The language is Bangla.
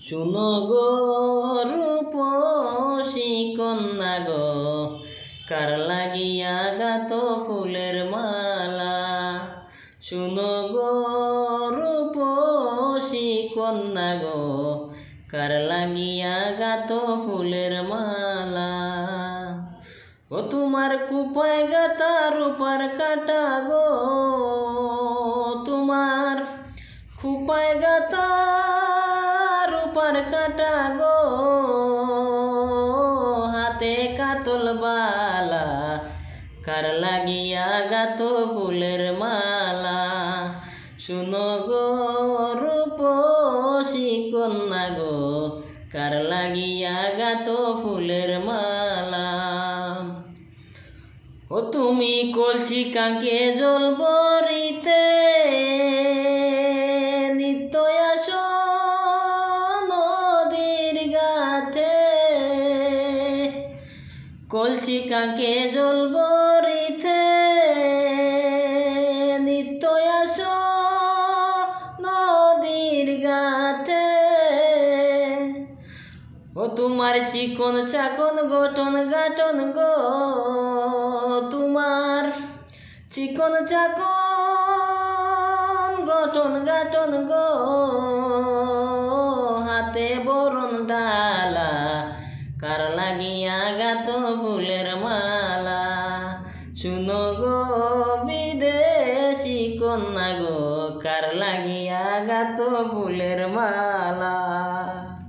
শুনো গো রূপসী কন্যা গো, কার লাগিয়া গাত ফুলের মালা। শুনো গো রূপসী কন্যা গো, কার লাগিয়া গাত ফুলের মালা। ও তোমার কুপায় গাতা রূপার কাটা গো, তোমার খুপায় গাতা রূপার কাটা গো, হাতে কাতল বালা, কার লাগিয়া গাত ফুলের মালা। শুনো গো রূপসী কন্যা গো, কার লাগিয়া গাত ফুলের মালা। ও তুমি কলছি কাঁকে জল বরিতে, নিত্য আসো নদীর গাথে। কলছি কাঁকে জল বরিতে, নিত্য আসো নদীর গাথে। ও তোমার চিকন চাকন গঠন গাঠন গো, তোমার চিকন চাকন গঠন গাঠন গো, হাতে বরণ ডালা, কার লাগিয়া গাত ফুলের মালা। শুনো গো বিদেশি কন্যা গো, কার লাগিয়া গাত ফুলের মালা।